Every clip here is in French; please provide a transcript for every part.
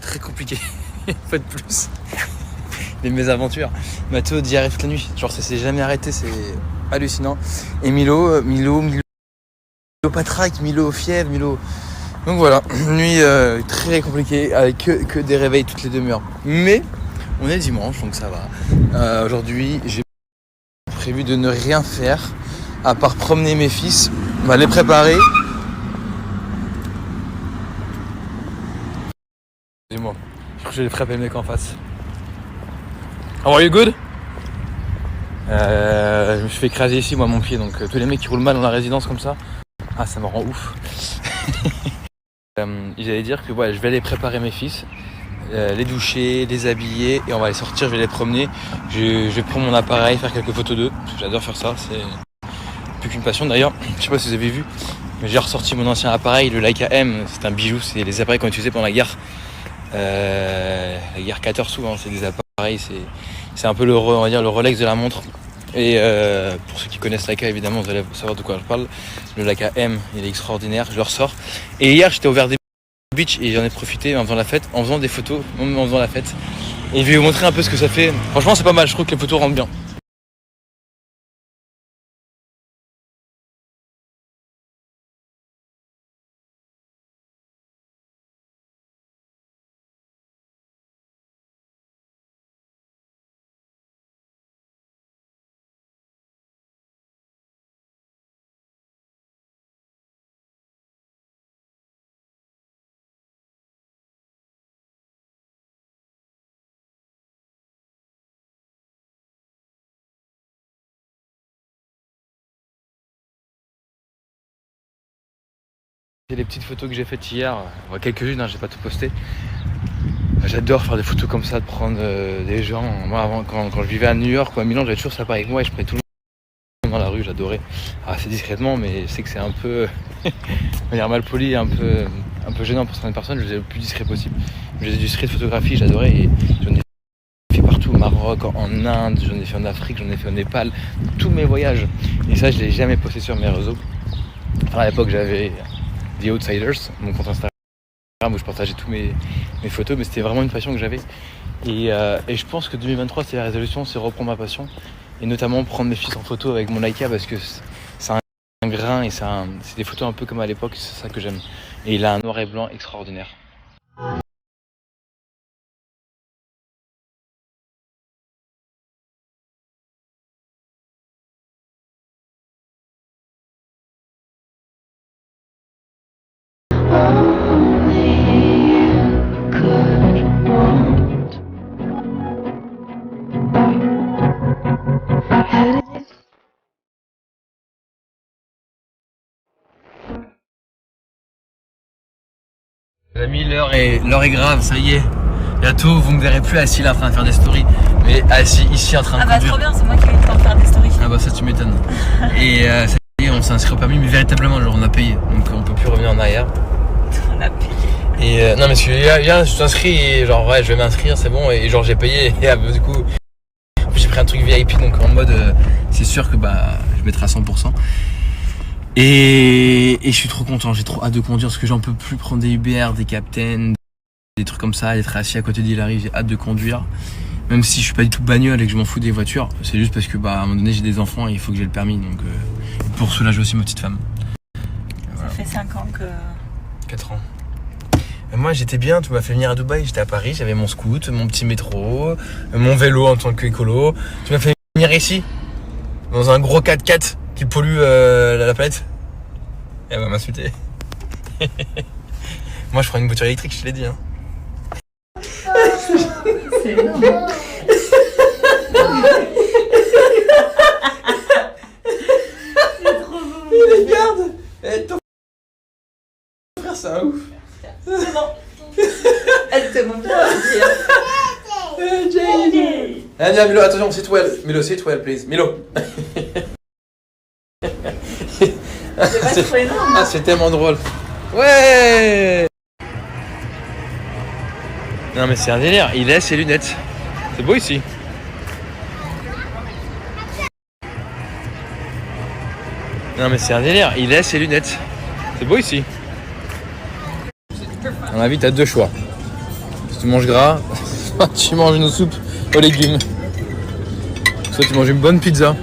Très compliqué, pas de plus. Les mésaventures. Mathéo diarrhée toute la nuit. Genre ça s'est jamais arrêté, c'est hallucinant. Et Milo patraque, Milo fièvre, Milo. Donc voilà, nuit très compliquée avec que des réveils toutes les demi-heures. Mais on est dimanche donc ça va. Aujourd'hui j'ai prévu de ne rien faire à part promener mes fils, les préparer. Excusez-moi, je crois que j'ai frappé le mec en face. How are you good? Je me suis fait écraser ici moi mon pied, donc tous les mecs qui roulent mal dans la résidence comme ça, ça me rend ouf. J'allais dire que je vais aller préparer mes fils, les doucher, les habiller et on va les sortir, je vais les promener. Je vais prendre mon appareil, faire quelques photos d'eux, parce que j'adore faire ça, c'est plus qu'une passion d'ailleurs. Je sais pas si vous avez vu, mais j'ai ressorti mon ancien appareil, le Leica M, c'est un bijou, c'est les appareils qu'on utilisait pendant la guerre 14 souvent, c'est des appareils, c'est un peu le Rolex de la montre. Et pour ceux qui connaissent Leica, évidemment, vous allez savoir de quoi je parle. Le Leica M, il est extraordinaire, je le ressors. Et hier, j'étais au Verde Beach et j'en ai profité en faisant la fête, en faisant des photos, en faisant la fête. Et je vais vous montrer un peu ce que ça fait. Franchement, c'est pas mal, je trouve que les photos rendent bien. C'est les petites photos que j'ai faites hier, quelques-unes, j'ai pas tout posté. J'adore faire des photos comme ça, de prendre des gens. Moi avant, quand je vivais à New York ou à Milan, j'avais toujours ça avec moi et je prenais tout le monde dans la rue, j'adorais. C'est discrètement, mais je sais que c'est un peu mal poli, un peu gênant pour certaines personnes, je faisais le plus discret possible. Je faisais du street photographie, j'adorais et j'en ai fait partout, au Maroc, en Inde, j'en ai fait en Afrique, j'en ai fait au Népal, tous mes voyages. Et ça, je l'ai jamais posté sur mes réseaux. À l'époque, j'avais The Outsiders, mon compte Instagram où je partageais tous mes photos, mais c'était vraiment une passion que j'avais. Et je pense que 2023, c'est la résolution, c'est reprendre ma passion. Et notamment prendre mes fils en photo avec mon Leica parce que c'est un grain et c'est des photos un peu comme à l'époque, c'est ça que j'aime. Et il a un noir et blanc extraordinaire. Les amis, l'heure est grave, ça y est. Bientôt, vous me verrez plus assis là en train de faire des stories, mais assis ici en train de conduire. Trop bien, c'est moi qui vais le temps de faire des stories. Ça tu m'étonnes. Et ça y est, on s'est inscrit au permis, mais véritablement, genre, on a payé, donc on peut plus revenir en arrière. On a payé. Et non mais je suis inscrit et genre je vais m'inscrire, c'est bon, et genre j'ai payé et du coup j'ai pris un truc VIP, donc en mode c'est sûr que je mettrai à 100%. Et je suis trop content, j'ai trop hâte de conduire parce que j'en peux plus prendre des Uber, des Captain, des trucs comme ça, être assis à côté d'Hilary, j'ai hâte de conduire. Même si je suis pas du tout bagnole et que je m'en fous des voitures, c'est juste parce que à un moment donné j'ai des enfants et il faut que j'ai le permis, donc pour soulager aussi ma petite femme. Voilà. Ça fait 5 ans que... 4 ans. Moi j'étais bien, tu m'as fait venir à Dubaï, j'étais à Paris, j'avais mon scoot, mon petit métro, mon vélo en tant qu'écolo. Tu m'as fait venir ici, dans un gros 4x4 qui pollue la planète. Et elle va m'insulter. Moi je prends une voiture électrique, je te l'ai dit. C'est énorme. C'est trop beau. Il regarde. Ton frère c'est un ouf. C'est bon. Elle te montre Allez, Milo, attention, sit well. Milo, sit well, please. Milo. C'est trop énorme. C'est tellement drôle. Ouais. Non mais c'est un délire, il laisse ses lunettes. C'est beau ici. Non mais c'est un délire, il laisse ses lunettes. C'est beau ici. À mon avis, t'as 2 choix. tu manges gras, soit tu manges une soupe aux légumes, soit tu manges une bonne pizza.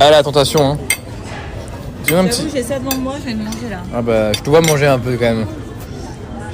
Ah la tentation hein. Tu veux un petit... j'ai ça devant moi, je vais le manger là. Ah bah je te vois manger un peu quand même.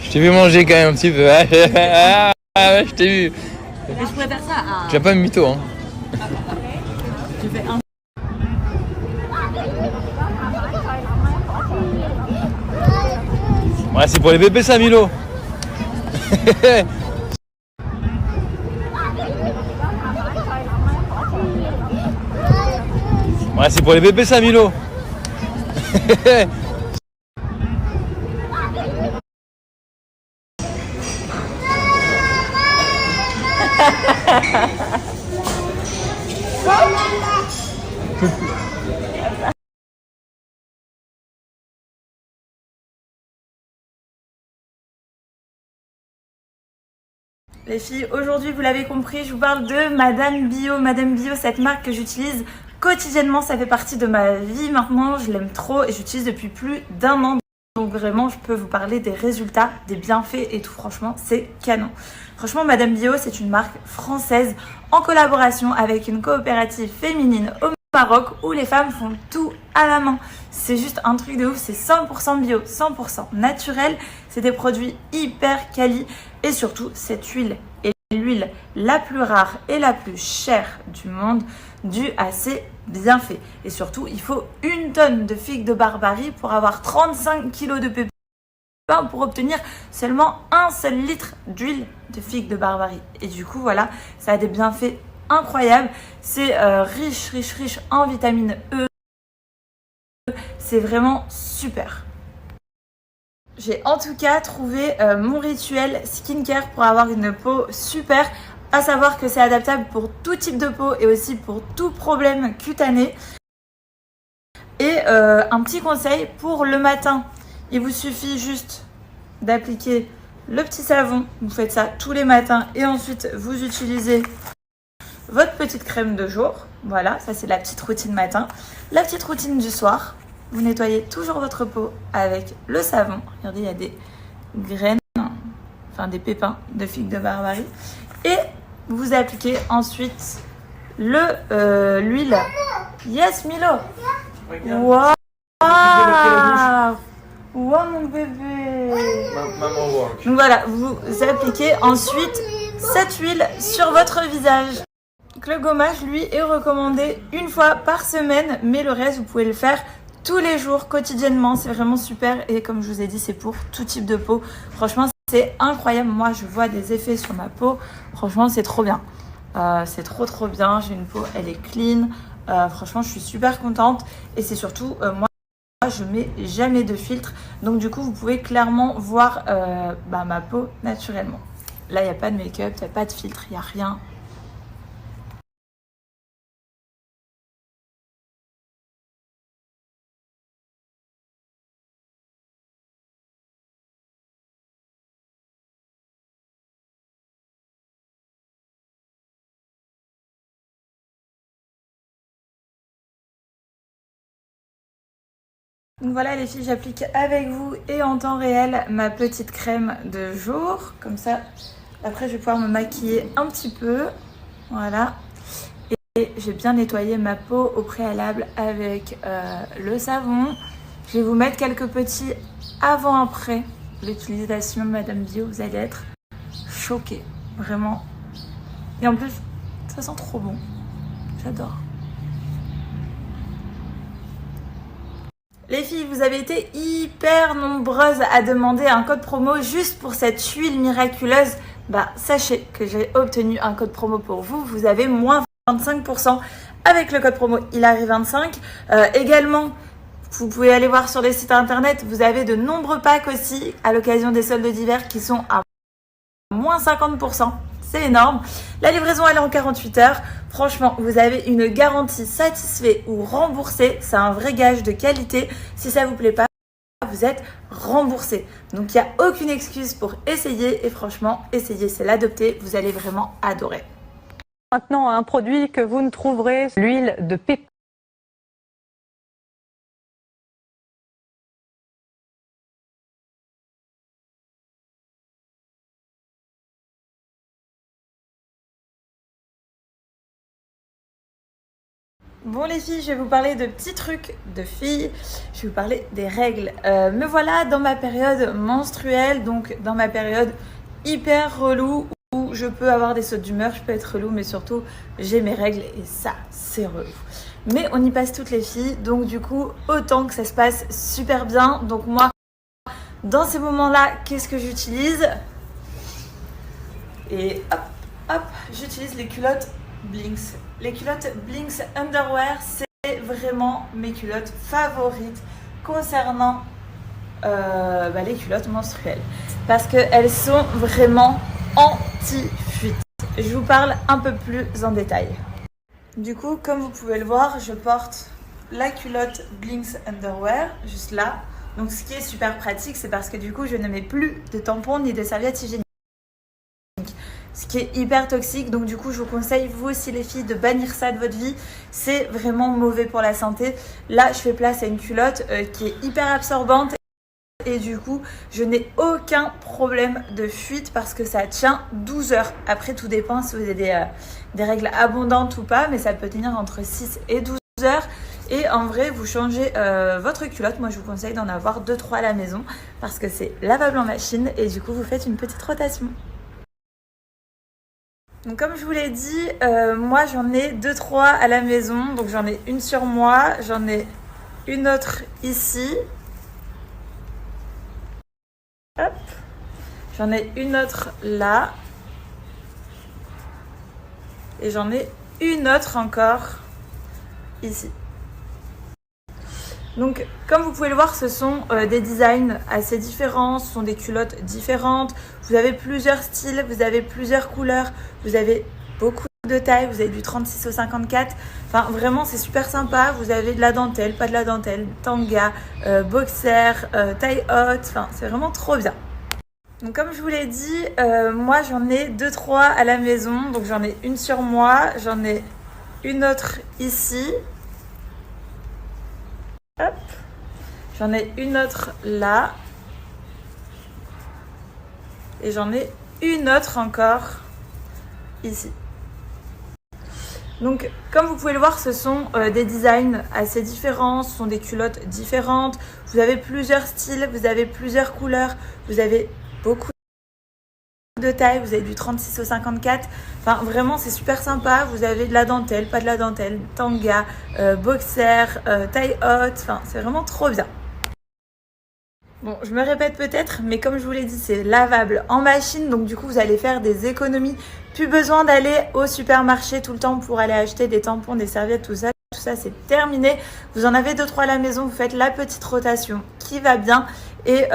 Je t'ai vu manger quand même un petit peu. Ah ouais, je t'ai vu. Mais je pourrais faire ça. Ah. Tu as pas un mytho hein. Je fais un. Ouais c'est pour les bébés ça Milo. Ouais c'est pour les bébés ça Milo. Les filles, aujourd'hui vous l'avez compris, je vous parle de Madame Bio. Madame Bio, cette marque que j'utilise quotidiennement, ça fait partie de ma vie maintenant, je l'aime trop et j'utilise depuis plus d'1 an. Donc vraiment, je peux vous parler des résultats, des bienfaits et tout, franchement, c'est canon. Franchement, Madame Bio, c'est une marque française en collaboration avec une coopérative féminine au Maroc où les femmes font tout à la main. C'est juste un truc de ouf, c'est 100% bio, 100% naturel, c'est des produits hyper quali et surtout cette huile est l'huile la plus rare et la plus chère du monde due à ses bienfaits. Et surtout, il faut 1 tonne de figues de Barbarie pour avoir 35 kg de pépins pour obtenir seulement 1 seul litre d'huile de figues de Barbarie. Et du coup, voilà, ça a des bienfaits incroyables. C'est riche en vitamine E. C'est vraiment super. J'ai en tout cas trouvé mon rituel skincare pour avoir une peau super. À savoir que c'est adaptable pour tout type de peau et aussi pour tout problème cutané. Et un petit conseil pour le matin. Il vous suffit juste d'appliquer le petit savon. Vous faites ça tous les matins et ensuite vous utilisez votre petite crème de jour. Voilà, ça c'est la petite routine matin. La petite routine du soir. Vous nettoyez toujours votre peau avec le savon. Regardez, il y a des graines, enfin des pépins de figues de Barbarie. Et vous appliquez ensuite l'huile. Yes, Milo. Waouh. Wow, mon bébé. Maman work. Donc voilà, vous appliquez ensuite cette huile sur votre visage. Donc le gommage, lui, est recommandé 1 fois par semaine, mais le reste, vous pouvez le faire tous les jours, quotidiennement. C'est vraiment super et comme je vous ai dit, c'est pour tout type de peau. Franchement, c'est incroyable. Moi, je vois des effets sur ma peau. Franchement, c'est trop bien. C'est trop bien. J'ai une peau, elle est clean. Franchement, je suis super contente. Et c'est surtout, moi, je mets jamais de filtre. Donc du coup, vous pouvez clairement voir ma peau naturellement. Là, il n'y a pas de make-up, il n'y a pas de filtre, il n'y a rien. Donc voilà les filles, j'applique avec vous et en temps réel ma petite crème de jour. Comme ça, après je vais pouvoir me maquiller un petit peu. Voilà. Et j'ai bien nettoyé ma peau au préalable avec le savon. Je vais vous mettre quelques petits avant-après l'utilisation de Madame Bio. Vous allez être choqués, vraiment. Et en plus, ça sent trop bon. J'adore. Les filles, vous avez été hyper nombreuses à demander un code promo juste pour cette huile miraculeuse. Sachez que j'ai obtenu un code promo pour vous. Vous avez moins 25% avec le code promo Hilary25. Également, vous pouvez aller voir sur les sites internet. Vous avez de nombreux packs aussi à l'occasion des soldes d'hiver qui sont à moins 50%. C'est énorme. La livraison, elle est en 48 heures. Franchement, vous avez une garantie satisfait ou remboursé. C'est un vrai gage de qualité. Si ça vous plaît pas, vous êtes remboursé. Donc, il n'y a aucune excuse pour essayer. Et franchement, essayez, c'est l'adopter. Vous allez vraiment adorer. Maintenant, un produit que vous ne trouverez, l'huile de pépins. Bon les filles, je vais vous parler de petits trucs de filles, je vais vous parler des règles. Me voilà dans ma période menstruelle, donc dans ma période hyper relou où je peux avoir des sautes d'humeur, je peux être relou, mais surtout j'ai mes règles et ça c'est relou. Mais on y passe toutes les filles, donc du coup autant que ça se passe super bien. Donc moi, dans ces moments-là, qu'est-ce que j'utilise? Et hop, hop, j'utilise les culottes Blinks. Les culottes Blinks Underwear, c'est vraiment mes culottes favorites concernant les culottes menstruelles. Parce qu'elles sont vraiment anti-fuite. Je vous parle un peu plus en détail. Du coup, comme vous pouvez le voir, je porte la culotte Blinks Underwear, juste là. Donc ce qui est super pratique, c'est parce que du coup, je ne mets plus de tampons ni de serviettes hygiéniques. Ce qui est hyper toxique, donc du coup je vous conseille, vous aussi les filles, de bannir ça de votre vie. C'est vraiment mauvais pour la santé. Là je fais place à une culotte qui est hyper absorbante et du coup je n'ai aucun problème de fuite parce que ça tient 12 heures. Après tout dépend si vous avez des règles abondantes ou pas, mais ça peut tenir entre 6 et 12 heures. Et en vrai, vous changez votre culotte. Moi je vous conseille d'en avoir 2-3 à la maison parce que c'est lavable en machine et du coup vous faites une petite rotation. Donc comme je vous l'ai dit, moi j'en ai 2-3 à la maison. Donc j'en ai une sur moi, j'en ai une autre ici. Hop. J'en ai une autre là. Et j'en ai une autre encore ici. Donc comme vous pouvez le voir, ce sont des designs assez différents, ce sont des culottes différentes. Vous avez plusieurs styles, vous avez plusieurs couleurs, vous avez beaucoup de tailles, vous avez du 36 au 54. Enfin vraiment c'est super sympa, vous avez de la dentelle, pas de la dentelle, tanga, boxer, taille haute, enfin c'est vraiment trop bien. Donc comme je vous l'ai dit, moi j'en ai 2-3 à la maison, donc j'en ai une sur moi, j'en ai une autre ici. Hop, j'en ai une autre là et j'en ai une autre encore ici. Donc comme vous pouvez le voir, ce sont des designs assez différents, ce sont des culottes différentes, vous avez plusieurs styles, vous avez plusieurs couleurs, vous avez beaucoup de tailles, vous avez du 36 au 54. Enfin vraiment c'est super sympa, vous avez de la dentelle, pas de la dentelle, tanga, boxer, taille haute, enfin c'est vraiment trop bien. Bon, je me répète peut-être, mais comme je vous l'ai dit, c'est lavable en machine, donc du coup vous allez faire des économies. Plus besoin d'aller au supermarché tout le temps pour aller acheter des tampons, des serviettes, tout ça c'est terminé. Vous en avez 2-3 à la maison, vous faites la petite rotation qui va bien et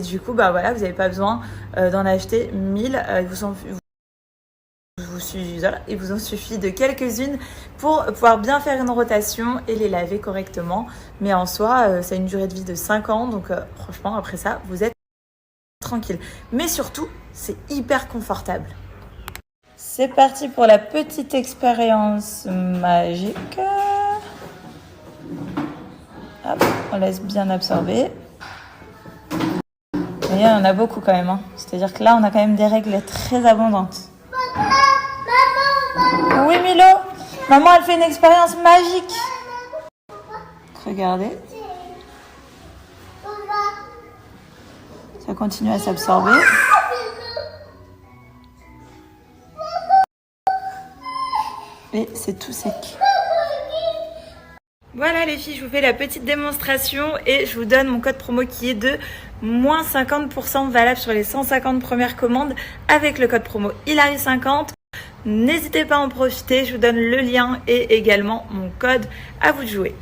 du coup bah voilà, vous n'avez pas besoin d'en acheter 1000. Il vous en suffit de quelques-unes pour pouvoir bien faire une rotation et les laver correctement. Mais en soi, ça a une durée de vie de 5 ans, donc franchement après ça vous êtes tranquille. Mais surtout c'est hyper confortable. C'est parti pour la petite expérience magique. Hop, on laisse bien absorber. Vous voyez, on a beaucoup quand même. Hein. C'est-à-dire que là, on a quand même des règles très abondantes. Maman. Oui, Milo. Maman, elle fait une expérience magique. Regardez. Ça continue à s'absorber. Et c'est tout sec. Voilà les filles, je vous fais la petite démonstration et je vous donne mon code promo qui est de moins 50% valable sur les 150 premières commandes avec le code promo Hilary50. N'hésitez pas à en profiter, je vous donne le lien et également mon code, à vous de jouer.